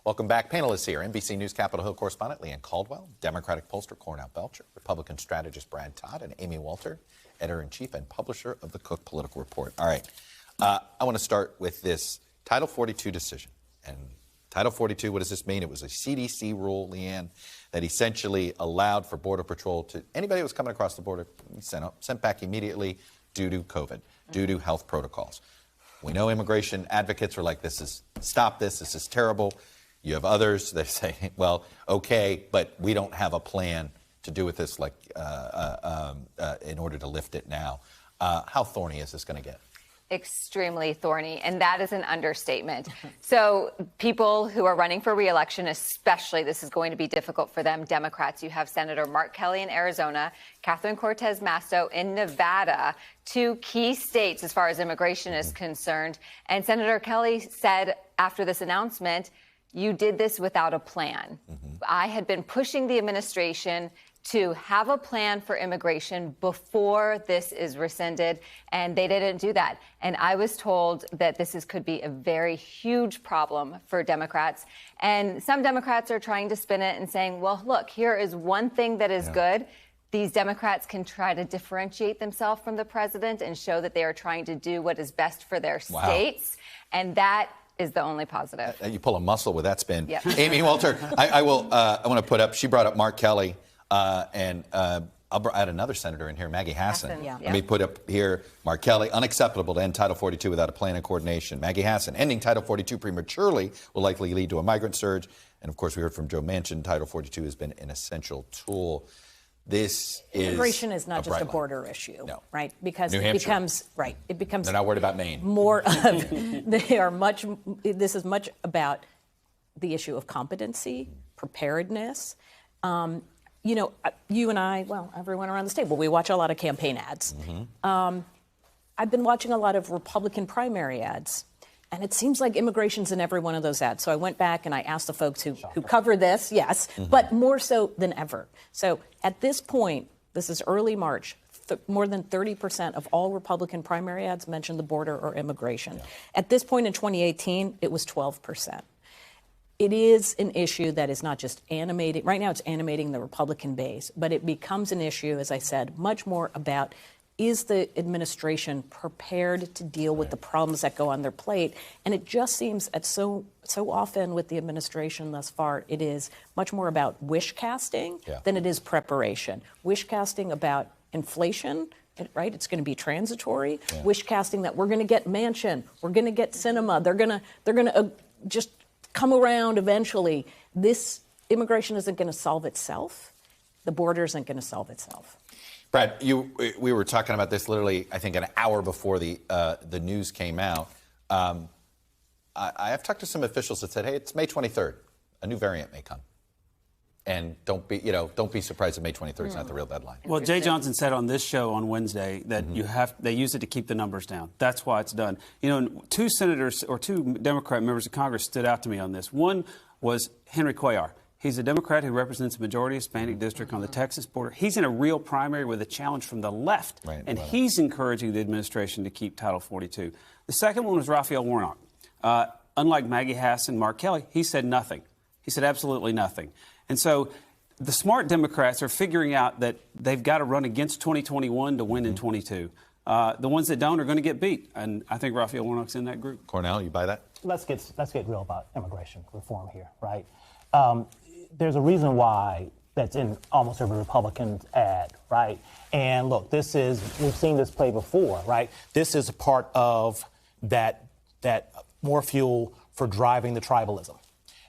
Welcome back. Panelists here. NBC News Capitol Hill correspondent Leanne Caldwell, Democratic pollster Cornell Belcher, Republican strategist Brad Todd, and Amy Walter, editor-in-chief and publisher of the Cook Political Report. All right. I want to start with this Title 42 decision. And Title 42, what does this mean? It was a CDC rule, Leanne, that essentially allowed for Border Patrol to, anybody who was coming across the border, sent back immediately due to COVID, due to health protocols. We know immigration advocates are like, stop this is terrible. You have others that say, well, okay, but we don't have a plan to do with this in order to lift it now. How thorny is this going to get? Extremely thorny, and that is an understatement. So people who are running for re-election, especially, this is going to be difficult for them. Democrats, you have Senator Mark Kelly in Arizona, Catherine Cortez Masto in Nevada, two key states as far as immigration is concerned. And Senator Kelly said after this announcement, you did this without a plan. I had been pushing the administration to have a plan for immigration before this is rescinded, and they didn't do that. And I was told that could be a very huge problem for Democrats. And some Democrats are trying to spin it and saying, well, look, here is one thing that is good. These Democrats can try to differentiate themselves from the president and show that they are trying to do what is best for their states. And that is the only positive. You pull a muscle with that spin. Yep. Amy Walter, I want to put up, she brought up Mark Kelly, and I'll add another senator in here, Maggie Hassan. Let me put up here, Mark Kelly, unacceptable to end Title 42 without a plan and coordination. Maggie Hassan, ending Title 42 prematurely will likely lead to a migrant surge. And of course, we heard from Joe Manchin, Title 42 has been an essential tool. Immigration is not just a border issue, right? Because it becomes they're not worried about Maine. More of this is much about the issue of competency, preparedness. You and I, well, everyone around this table, we watch a lot of campaign ads. I've been watching a lot of Republican primary ads, and it seems like immigration's in every one of those ads. So I went back and I asked the folks who cover this, but more so than ever. So at this point, this is early March, more than 30% of all Republican primary ads mentioned the border or immigration. At this point in 2018, it was 12%. It is an issue that is not just animating. Right now, it's animating the Republican base, but it becomes an issue, as I said, much more about, is the administration prepared to deal with the problems that go on their plate? And it just seems that so often with the administration thus far, it is much more about wish casting than it is preparation. Wish casting about inflation, right? It's going to be transitory. Wish casting that we're going to get Manchin, we're going to get Cinema, they're going to just come around eventually. This immigration isn't going to solve itself. The border isn't going to solve itself. Brad, we were talking about this literally, I think, an hour before the news came out. I have talked to some officials that said, hey, it's May 23rd. A new variant may come. And don't be surprised if May 23rd is not the real deadline. Well, Jay Johnson said on this show on Wednesday that they use it to keep the numbers down. That's why it's done. Two senators or two Democrat members of Congress stood out to me on this. One was Henry Cuellar. He's a Democrat who represents a majority Hispanic district on the Texas border. He's in a real primary with a challenge from the left, and he's encouraging the administration to keep Title 42. The second one was Raphael Warnock. Unlike Maggie Hassan, Mark Kelly, he said nothing. He said absolutely nothing. And so the smart Democrats are figuring out that they've got to run against 2021 to win in 22. The ones that don't are going to get beat, and I think Raphael Warnock's in that group. Cornell, you buy that? Let's get real about immigration reform here, right? There's a reason why that's in almost every Republican ad, right? And look, we've seen this play before, right? This is a part of that more fuel for driving the tribalism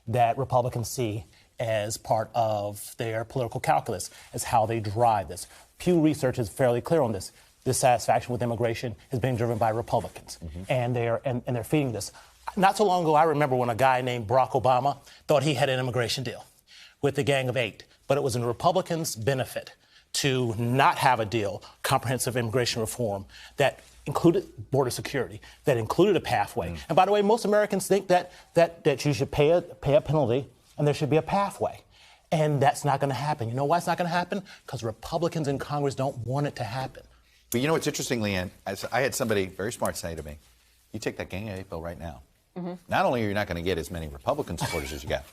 that Republicans see as part of their political calculus, as how they drive this. Pew Research is fairly clear on this. Dissatisfaction with immigration has been driven by Republicans, and they're feeding this. Not so long ago, I remember when a guy named Barack Obama thought he had an immigration deal with the Gang of Eight, but it was in Republicans' benefit to not have a deal, comprehensive immigration reform that included border security, that included a pathway. And by the way, most Americans think that you should pay a penalty and there should be a pathway. And that's not going to happen. You know why it's not going to happen? Because Republicans in Congress don't want it to happen. But you know what's interesting, Leanne? I had somebody very smart say to me, you take that Gang of Eight bill right now, not only are you not going to get as many Republican supporters as you got,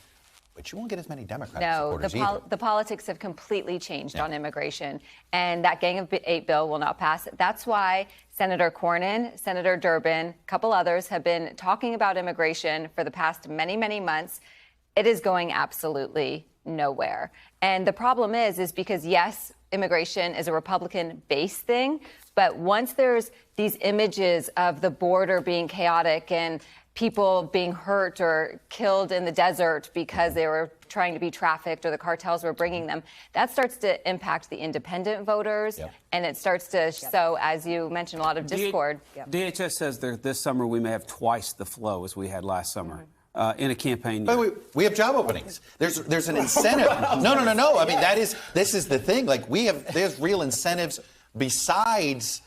but you won't get as many Democratic supporters either. The politics have completely changed on immigration, and that Gang of Eight bill will not pass. That's why Senator Cornyn, Senator Durbin, a couple others have been talking about immigration for the past many, many months. It is going absolutely nowhere. And the problem is because, yes, immigration is a Republican-based thing, but once there's these images of the border being chaotic and people being hurt or killed in the desert because they were trying to be trafficked or the cartels were bringing them, that starts to impact the independent voters. And it starts to sow, as you mentioned, a lot of discord. DHS says that this summer we may have twice the flow as we had last summer. In a campaign By year. the way, we have job openings. There's an incentive. No. I mean, this is the thing. Like, there's real incentives besides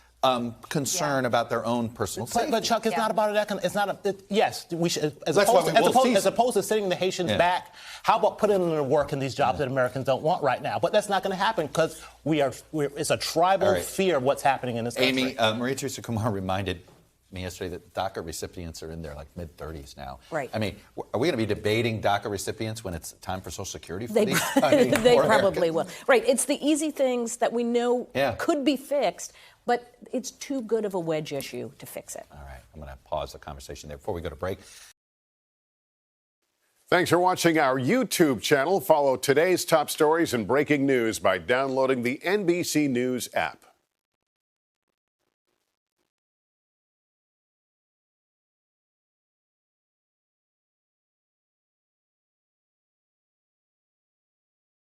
concern about their own personal safety. But Chuck, it's not about it. It's not yes, we should. As That's opposed to sending the Haitians back, how about putting them to work in these jobs that Americans don't want right now? But that's not going to happen because it's a tribal fear of what's happening in this country. Amy, Maria Teresa Kumar reminded me yesterday that DACA recipients are in their mid-30s now. Right. I mean, are we going to be debating DACA recipients when it's time for Social Security for They, these? they probably will. Right. It's the easy things that we know could be fixed, but it's too good of a wedge issue to fix it. All right. I'm going to pause the conversation there before we go to break. Thanks for watching our YouTube channel. Follow today's top stories and breaking news by downloading the NBC News app.